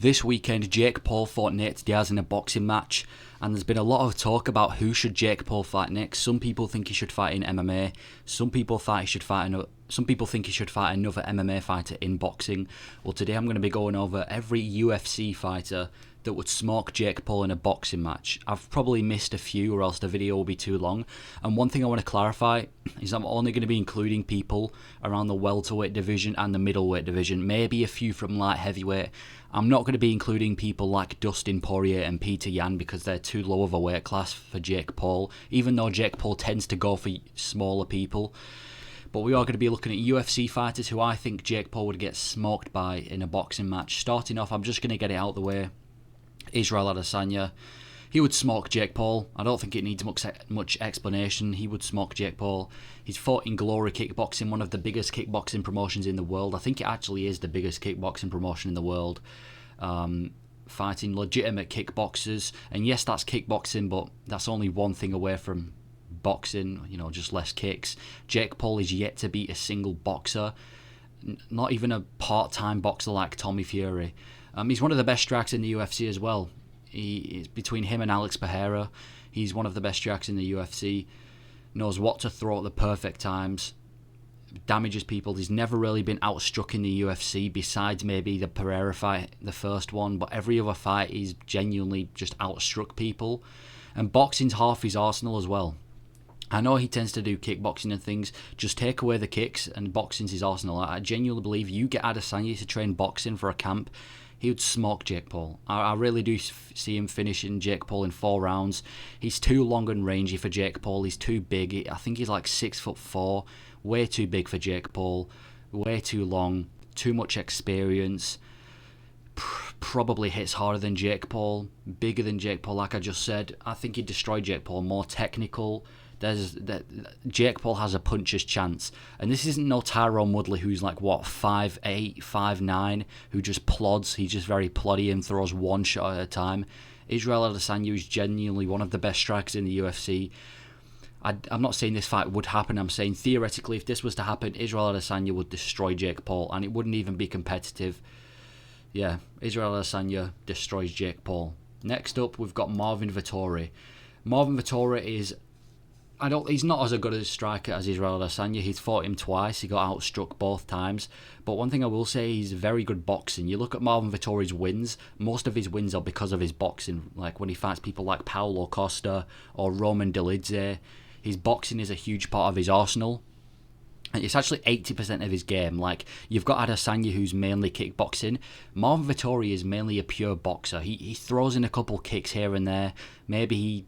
This weekend, Jake Paul fought Nate Diaz in a boxing match, and there's been a lot of talk about who should Jake Paul fight next. Some people think he should fight in MMA. Some people think he should fight another MMA fighter in boxing. Well, today I'm going to be going over every UFC fighter that would smoke Jake Paul in a boxing match. I've probably missed a few, or else the video will be too long. And one thing I want to clarify is I'm only going to be including people around the welterweight division and the middleweight division, maybe a few from light heavyweight. I'm not going to be including people like Dustin Poirier and Peter Yan because they're too low of a weight class for Jake Paul, even though Jake Paul tends to go for smaller people. But we are going to be looking at UFC fighters who I think Jake Paul would get smoked by in a boxing match. Starting off, I'm just going to get it out of the way. Israel Adesanya, he would smoke Jake Paul. I don't think it needs much explanation. He would smoke Jake Paul. He's fought in Glory Kickboxing, one of the biggest kickboxing promotions in the world. I think it actually is the biggest kickboxing promotion in the world. Fighting legitimate kickboxers. And yes, that's kickboxing, but that's only one thing away from boxing, just less kicks. Jake Paul is yet to beat a single boxer, not even a part-time boxer like Tommy Fury. He's one of the best strikers in the UFC as well. Between him and Alex Pereira, he's one of the best strikers in the UFC. Knows what to throw at the perfect times. Damages people. He's never really been outstruck in the UFC besides maybe the Pereira fight, the first one. But every other fight, he's genuinely just outstruck people. And boxing's half his arsenal as well. I know he tends to do kickboxing and things. Just take away the kicks and boxing's his arsenal. I genuinely believe you get Adesanya to train boxing for a camp, he would smoke Jake Paul. I really do see him finishing Jake Paul in 4 rounds. He's too long and rangy for Jake Paul. He's too big. I think he's like 6'4". Way too big for Jake Paul. Way too long. Too much experience. Probably hits harder than Jake Paul. Bigger than Jake Paul, like I just said. I think he'd destroy Jake Paul. More technical. Jake Paul has a puncher's chance, and this isn't no Tyrone Woodley who's like 5'8", 5'9", who just plods. He's just very ploddy and throws one shot at a time. Israel Adesanya is genuinely one of the best strikers in the UFC. I'm not saying this fight would happen. I'm saying theoretically, if this was to happen, Israel Adesanya would destroy Jake Paul, and it wouldn't even be competitive. Yeah, Israel Adesanya destroys Jake Paul. Next up, we've got Marvin Vettori. Marvin Vettori is he's not as good a striker as Israel Adesanya. He's fought him twice. He got outstruck both times. But one thing I will say, he's very good boxing. You look at Marvin Vettori's wins, most of his wins are because of his boxing. Like when he fights people like Paulo Costa or Roman Dolidze, his boxing is a huge part of his arsenal. And it's actually 80% of his game. Like, you've got Adesanya, who's mainly kickboxing. Marvin Vettori is mainly a pure boxer. He throws in a couple kicks here and there. Maybe he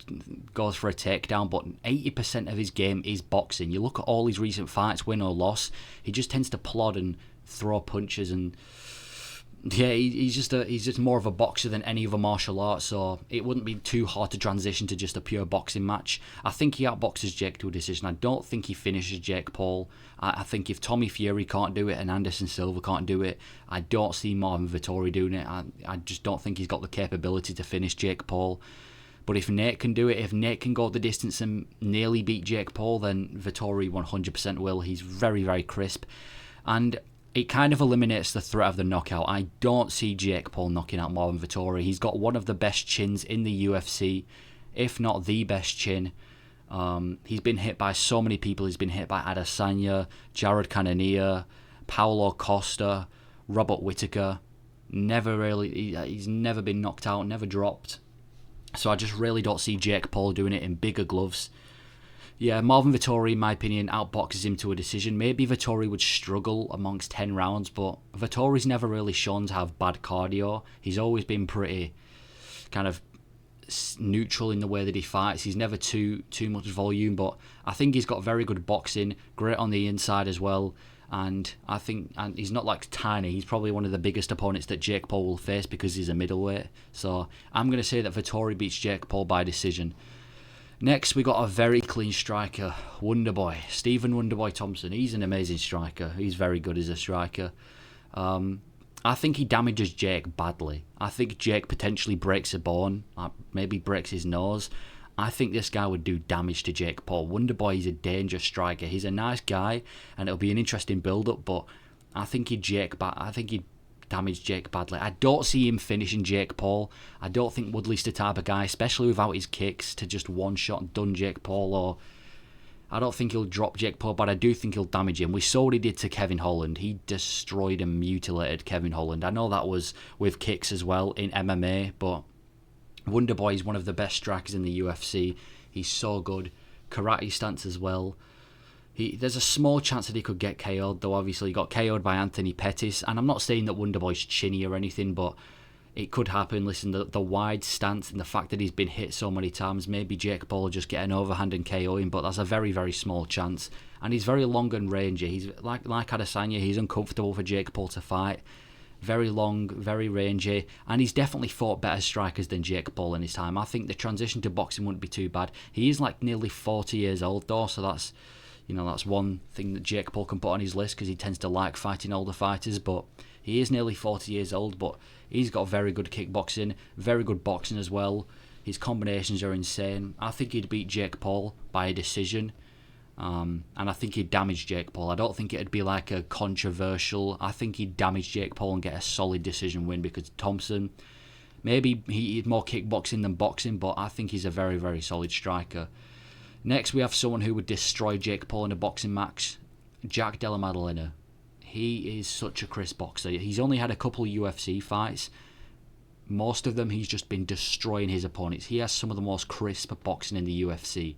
goes for a takedown, but 80% of his game is boxing. You look at all his recent fights, win or loss, he just tends to plod and throw punches, and yeah, he's just more of a boxer than any other martial art, so it wouldn't be too hard to transition to just a pure boxing match. I think he outboxes Jake to a decision. I don't think he finishes Jake Paul. I think if Tommy Fury can't do it and Anderson Silva can't do it, I don't see Marvin Vettori doing it. I just don't think he's got the capability to finish Jake Paul. But if Nate can do it, if Nate can go the distance and nearly beat Jake Paul, then Vettori 100% will. He's very, very crisp. And it kind of eliminates the threat of the knockout. I don't see Jake Paul knocking out Marvin Vettori. He's got one of the best chins in the UFC, if not the best chin. He's been hit by so many people. He's been hit by Adesanya, Jared Cannonier, Paulo Costa, Robert Whittaker. He's never been knocked out, never dropped. So I just really don't see Jake Paul doing it in bigger gloves. Yeah, Marvin Vettori, in my opinion, outboxes him to a decision. Maybe Vettori would struggle amongst 10 rounds, but Vettori's never really shown to have bad cardio. He's always been pretty kind of neutral in the way that he fights. He's never too much volume, but I think he's got very good boxing, great on the inside as well. And he's not like tiny. He's probably one of the biggest opponents that Jake Paul will face because he's a middleweight. So I'm going to say that Vettori beats Jake Paul by decision. Next, we got a very clean striker, Wonderboy, Stephen Wonderboy Thompson. He's an amazing striker. He's very good as a striker. I think he damages Jake badly. I think Jake potentially breaks a bone, maybe breaks his nose. I think this guy would do damage to Jake Paul. Wonderboy is a dangerous striker. He's a nice guy, and it'll be an interesting build-up, but I think he'd damage Jake badly. I don't see him finishing Jake Paul. I don't think Woodley's the type of guy, especially without his kicks, to just one-shot and done Jake Paul. Or I don't think he'll drop Jake Paul, but I do think he'll damage him. We saw what he did to Kevin Holland. He destroyed and mutilated Kevin Holland. I know that was with kicks as well in MMA, but Wonderboy is one of the best strikers in the UFC. He's so good. Karate stance as well. There's a small chance that he could get KO'd, though obviously he got KO'd by Anthony Pettis. And I'm not saying that Wonderboy's chinny or anything, but it could happen. Listen, the wide stance and the fact that he's been hit so many times, maybe Jake Paul will just get an overhand and KO him, but that's a very, very small chance. And he's very long and rangy. He's like Adesanya, he's uncomfortable for Jake Paul to fight. Very long, very rangy, and he's definitely fought better strikers than Jake Paul in his time. I think the transition to boxing wouldn't be too bad. He is like nearly 40 years old though, so that's one thing that Jake Paul can put on his list, because he tends to like fighting older fighters. But he is nearly 40 years old, but he's got very good kickboxing, very good boxing as well. His combinations are insane. I think he'd beat Jake Paul by a decision. And I think he'd damage Jake Paul. I don't think it'd be like a controversial. I think he'd damage Jake Paul and get a solid decision win, because Thompson, maybe he'd more kickboxing than boxing, but I think he's a very, very solid striker. Next, we have someone who would destroy Jake Paul in a boxing match, Della Maddalena. He is such a crisp boxer. He's only had a couple of UFC fights. Most of them, he's just been destroying his opponents. He has some of the most crisp boxing in the UFC.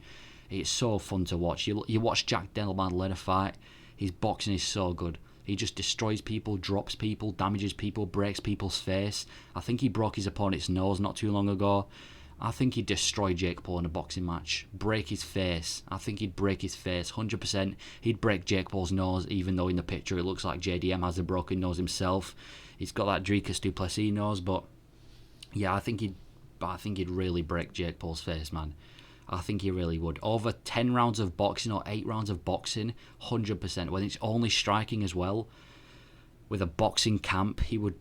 It's so fun to watch. You watch Della Maddalena fight, his boxing is so good. He just destroys people, drops people, damages people, breaks people's face. I think he broke his opponent's nose not too long ago. I think he'd destroy Jake Paul in a boxing match. Break his face. I think he'd break his face, 100%. He'd break Jake Paul's nose, even though in the picture it looks like JDM has a broken nose himself. He's got that Dricus du Plessis nose, but yeah, I think he'd really break Jake Paul's face, man. I think he really would. Over 10 rounds of boxing or 8 rounds of boxing, 100%. When it's only striking as well, with a boxing camp, he would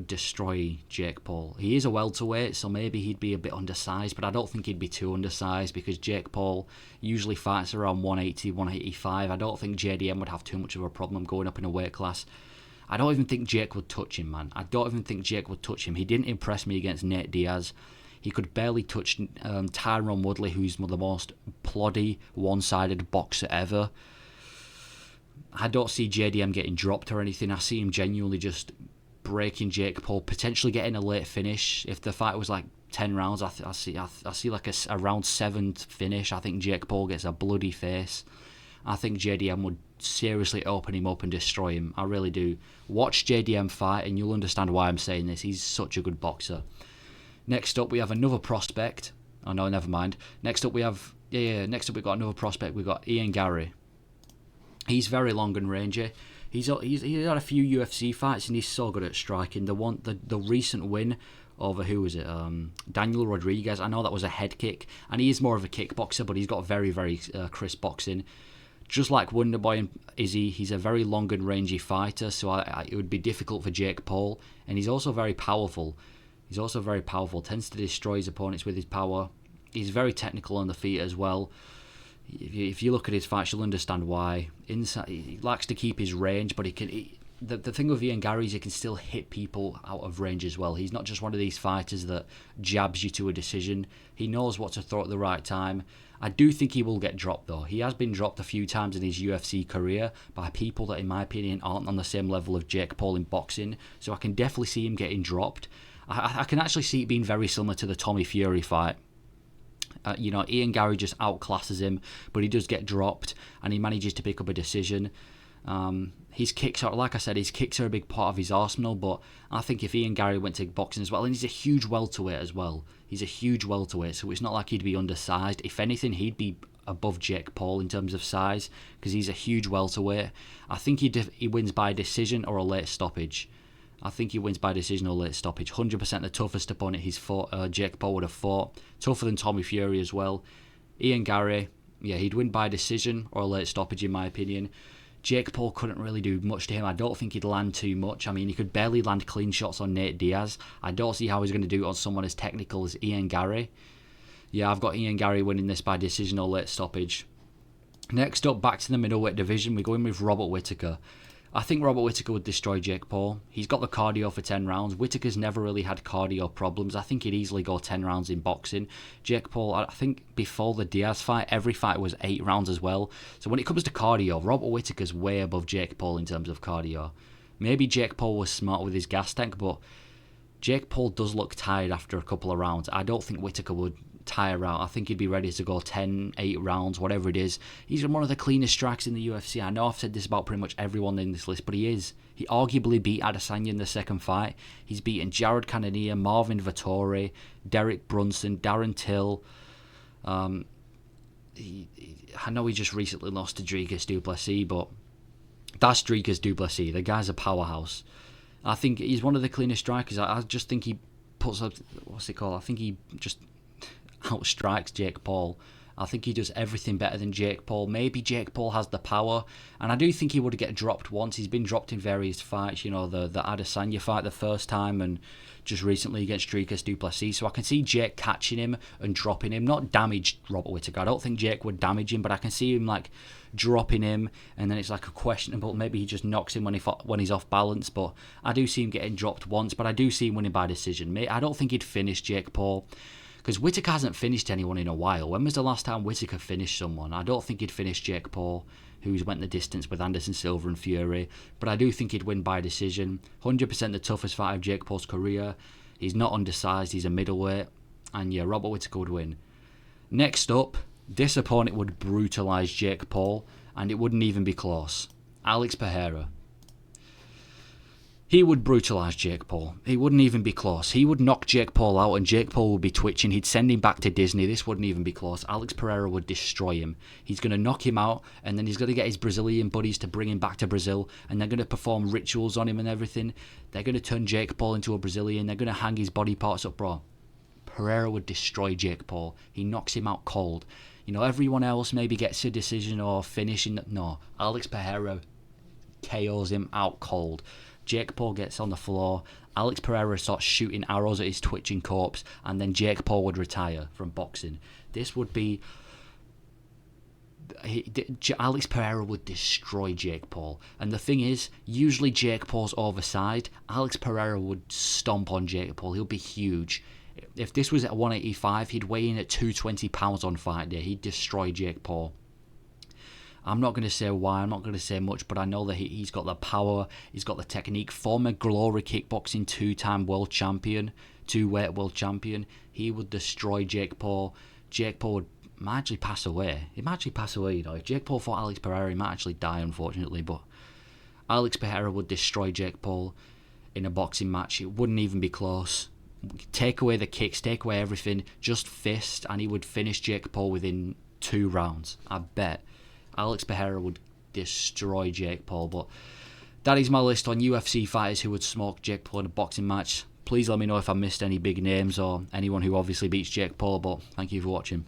destroy Jake Paul. He is a welterweight, so maybe he'd be a bit undersized, but I don't think he'd be too undersized, because Jake Paul usually fights around 180, 185. I don't think JDM would have too much of a problem going up in a weight class. I don't even think Jake would touch him, man. I don't even think Jake would touch him. He didn't impress me against Nate Diaz. He could barely touch Tyron Woodley, who's the most ploddy, one-sided boxer ever. I don't see JDM getting dropped or anything. I see him genuinely just breaking Jake Paul, potentially getting a late finish. If the fight was like 10 rounds, I see like a round 7 finish. I think Jake Paul gets a bloody face. I think JDM would seriously open him up and destroy him. I really do. Watch JDM fight and you'll understand why I'm saying this. He's such a good boxer. Next up, we have another prospect. Oh no, never mind. Next up, we've got another prospect. We've got Ian Garry. He's very long and rangy. He's had a few UFC fights and he's so good at striking. The recent win over, who was it? Daniel Rodriguez. I know that was a head kick, and he is more of a kickboxer, but he's got very, very crisp boxing. Just like Wonderboy and Izzy, he's a very long and rangy fighter, so it would be difficult for Jake Paul. And he's also very powerful. Tends to destroy his opponents with his power. He's very technical on the feet as well. If you look at his fights, you'll understand why. He likes to keep his range, but the thing with Ian Garry is he can still hit people out of range as well. He's not just one of these fighters that jabs you to a decision. He knows what to throw at the right time. I do think he will get dropped though. He has been dropped a few times in his UFC career by people that in my opinion aren't on the same level of Jake Paul in boxing, so I can definitely see him getting dropped. I can actually see it being very similar to the Tommy Fury fight. Ian Garry just outclasses him, but he does get dropped and he manages to pick up a decision. His kicks are, like I said, his kicks are a big part of his arsenal, but I think if Ian Garry went to boxing as well, and he's a huge welterweight as well, so it's not like he'd be undersized. If anything, he'd be above Jake Paul in terms of size, because he's a huge welterweight. I think he wins by decision or a late stoppage. 100% the toughest opponent Jake Paul would have fought. Tougher than Tommy Fury as well. Ian Garry, he'd win by decision or a late stoppage in my opinion. Jake Paul couldn't really do much to him. I don't think he'd land too much. I mean, he could barely land clean shots on Nate Diaz. I don't see how he's going to do it on someone as technical as Ian Garry. Yeah, I've got Ian Garry winning this by decision or late stoppage. Next up, back to the middleweight division, we're going with Robert Whittaker. I think Robert Whittaker would destroy Jake Paul. He's got the cardio for 10 rounds. Whittaker's never really had cardio problems. I think he'd easily go 10 rounds in boxing. Jake Paul, I think before the Diaz fight, every fight was 8 rounds as well. So when it comes to cardio, Robert Whittaker's way above Jake Paul in terms of cardio. Maybe Jake Paul was smart with his gas tank, but Jake Paul does look tired after a couple of rounds. I don't think Whittaker would tire out. I think he'd be ready to go 10, 8 rounds, whatever it is. He's one of the cleanest strikers in the UFC. I know I've said this about pretty much everyone in this list, but he is. He arguably beat Adesanya in the second fight. He's beaten Jared Cannonier, Marvin Vettori, Derek Brunson, Darren Till. I know he just recently lost to Dricus du Plessis, but that's Dricus du Plessis. The guy's a powerhouse. I think he's one of the cleanest strikers. I just think he puts up, what's it called? I think he just outstrikes Jake Paul. I think he does everything better than Jake Paul. Maybe Jake Paul has the power, and I do think he would get dropped once. He's been dropped in various fights, you know, the Adesanya fight the first time, and just recently against Dricus du Plessis. So I can see Jake catching him and dropping him. Not damage Robert Whittaker. I don't think Jake would damage him, but I can see him like dropping him, and then it's like a questionable. Maybe he just knocks him when he's off balance. But I do see him getting dropped once, but I do see him winning by decision. I don't think he'd finish Jake Paul, because Whittaker hasn't finished anyone in a while. When was the last time Whittaker finished someone? I don't think he'd finish Jake Paul, who's went the distance with Anderson Silva and Fury, but I do think he'd win by decision. 100% the toughest fight of Jake Paul's career. He's not undersized, he's a middleweight, and yeah, Robert Whittaker would win. Next up, this opponent would brutalise Jake Paul, and it wouldn't even be close. Alex Pereira. He would brutalise Jake Paul. He wouldn't even be close. He would knock Jake Paul out and Jake Paul would be twitching. He'd send him back to Disney. This wouldn't even be close. Alex Pereira would destroy him. He's going to knock him out, and then he's going to get his Brazilian buddies to bring him back to Brazil, and they're going to perform rituals on him and everything. They're going to turn Jake Paul into a Brazilian. They're going to hang his body parts up, bro. Pereira would destroy Jake Paul. He knocks him out cold. You know, everyone else maybe gets a decision or finish. No, Alex Pereira KOs him out cold. Jake Paul gets on the floor, Alex Pereira starts shooting arrows at his twitching corpse, and then Jake Paul would retire from boxing. This would be... Alex Pereira would destroy Jake Paul. And the thing is, usually Jake Paul's oversized. Alex Pereira would stomp on Jake Paul. He'll be huge. If this was at 185, he'd weigh in at 220 pounds on fight day. He'd destroy Jake Paul. I'm not going to say why, I'm not going to say much, but I know that he's got the power, he's got the technique. Former Glory Kickboxing 2-time world champion, 2-weight world champion. He would destroy Jake Paul. Jake Paul might actually pass away. He might actually pass away, you know. If Jake Paul fought Alex Pereira, he might actually die, unfortunately. But Alex Pereira would destroy Jake Paul in a boxing match. It wouldn't even be close. Take away the kicks, take away everything, just fist, and he would finish Jake Paul within 2 rounds. I bet Alex Pereira would destroy Jake Paul. But that is my list on UFC fighters who would smoke Jake Paul in a boxing match. Please let me know if I missed any big names or anyone who obviously beats Jake Paul, but thank you for watching.